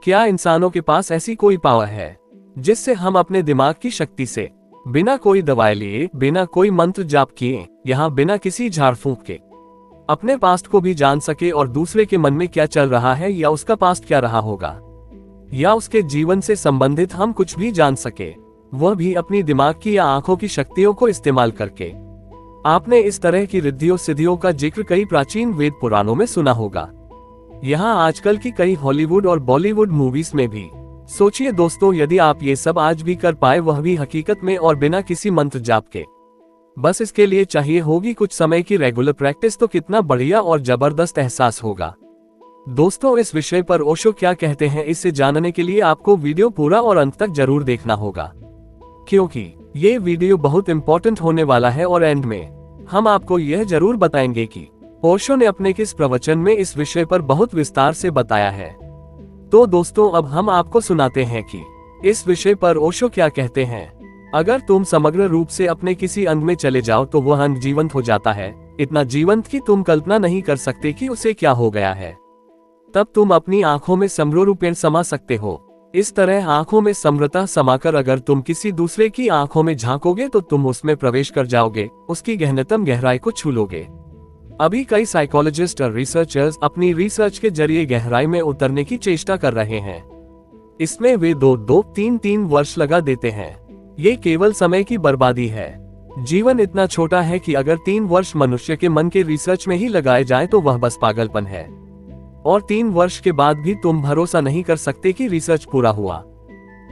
क्या इंसानों के पास ऐसी कोई पावर है जिससे हम अपने दिमाग की शक्ति से बिना कोई दवाई लिए, बिना कोई मंत्र जाप किए, यहाँ बिना किसी झाड़ फूंक के अपने पास्ट को भी जान सके और दूसरे के मन में क्या चल रहा है या उसका पास्ट क्या रहा होगा या उसके जीवन से संबंधित हम कुछ भी जान सके, वह भी अपनी दिमाग की या आंखों की शक्तियों को इस्तेमाल करके। आपने इस तरह की रिद्धियों सिद्धियों का जिक्र कई प्राचीन वेद पुराणों में सुना होगा, यहाँ आजकल की कई हॉलीवुड और बॉलीवुड मूवीज में भी। सोचिए दोस्तों, यदि आप ये सब आज भी कर पाए, वह भी हकीकत में और बिना किसी मंत्र जाप के, बस इसके लिए चाहिए होगी कुछ समय की रेगुलर प्रैक्टिस, तो कितना बढ़िया और जबरदस्त एहसास होगा। दोस्तों, इस विषय पर ओशो क्या कहते हैं, इसे जानने के लिए आपको वीडियो पूरा और अंत तक जरूर देखना होगा, क्योंकि ये वीडियो बहुत इंपॉर्टेंट होने वाला है और एंड में हम आपको यह जरूर बताएंगे कि ओशो ने अपने किस प्रवचन में इस विषय पर बहुत विस्तार से बताया है। तो दोस्तों, अब हम आपको सुनाते हैं कि इस विषय पर ओशो क्या कहते हैं। अगर तुम समग्र रूप से अपने किसी अंग में चले जाओ तो वह अंग जीवंत हो जाता है, इतना जीवंत कि तुम कल्पना नहीं कर सकते कि उसे क्या हो गया है। तब तुम अपनी आंखों में समरूपेण समा सकते हो। इस तरह आंखों में समृता समाकर अगर तुम किसी दूसरे की आंखों में झांकोगे तो तुम उसमें प्रवेश कर जाओगे, उसकी गहनतम गहराई को छू लोगे। अभी कई साइकोलॉजिस्ट और रिसर्चर्स अपनी रिसर्च के जरिए गहराई में उतरने की चेष्टा कर रहे हैं। इसमें वे 2-3 वर्ष लगा देते हैं। ये केवल समय की बर्बादी है। जीवन इतना छोटा है कि अगर 3 वर्ष मनुष्य के मन के रिसर्च में ही लगाए जाए तो वह बस पागलपन है, और 3 वर्ष के बाद भी तुम भरोसा नहीं कर सकते कि रिसर्च पूरा हुआ।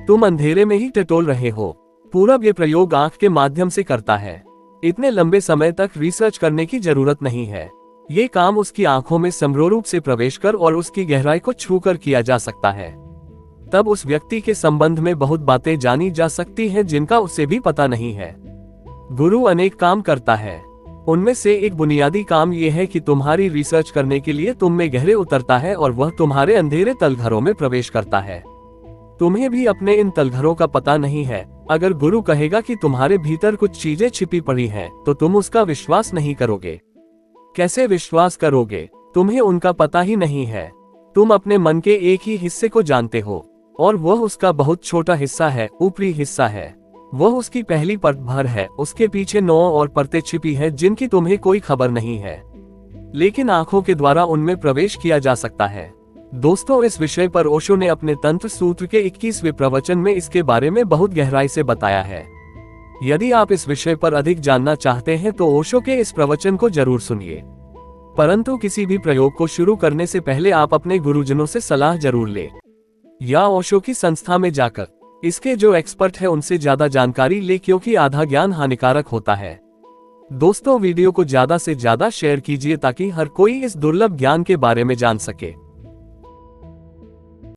तुम अंधेरे में ही टटोल रहे हो। पूरब ये प्रयोग आंख के माध्यम से करता है। इतने लंबे समय तक रिसर्च करने की जरूरत नहीं है। ये काम उसकी आंखों में समरूप से प्रवेश कर और उसकी गहराई को छूकर किया जा सकता है। तब उस व्यक्ति के संबंध में बहुत बातें जानी जा सकती हैं जिनका उसे भी पता नहीं है। गुरु अनेक काम करता है। उनमें से एक बुनियादी काम यह है कि तुम्हारी रिसर्च करने के लिए तुम में गहरे उतरता है और वह तुम्हारे अंधेरे तलघरों में प्रवेश करता है। तुम्हें भी अपने इन तलघरों का पता नहीं है। अगर गुरु कहेगा कि तुम्हारे भीतर कुछ चीजें छिपी पड़ी हैं, तो तुम उसका विश्वास नहीं करोगे। कैसे विश्वास करोगे? तुम्हें उनका पता ही नहीं है। तुम अपने मन के एक ही हिस्से को जानते हो और वह उसका बहुत छोटा हिस्सा है, ऊपरी हिस्सा है। वह उसकी पहली परत भर है। उसके पीछे 9 और परतें छिपी है जिनकी तुम्हें कोई खबर नहीं है, लेकिन आंखों के द्वारा उनमें प्रवेश किया जा सकता है। दोस्तों, इस विषय पर ओशो ने अपने तंत्र सूत्र के 21वें प्रवचन में इसके बारे में बहुत गहराई से बताया है। यदि आप इस विषय पर अधिक जानना चाहते हैं तो ओशो के इस प्रवचन को जरूर सुनिए। परंतु किसी भी प्रयोग को शुरू करने से पहले आप अपने गुरुजनों से सलाह जरूर लें, या ओशो की संस्था में जाकर इसके जो एक्सपर्ट है उनसे ज्यादा जानकारी ले, क्योंकि आधा ज्ञान हानिकारक होता है। दोस्तों, वीडियो को ज्यादा से ज्यादा शेयर कीजिए ताकि हर कोई इस दुर्लभ ज्ञान के बारे में जान सके।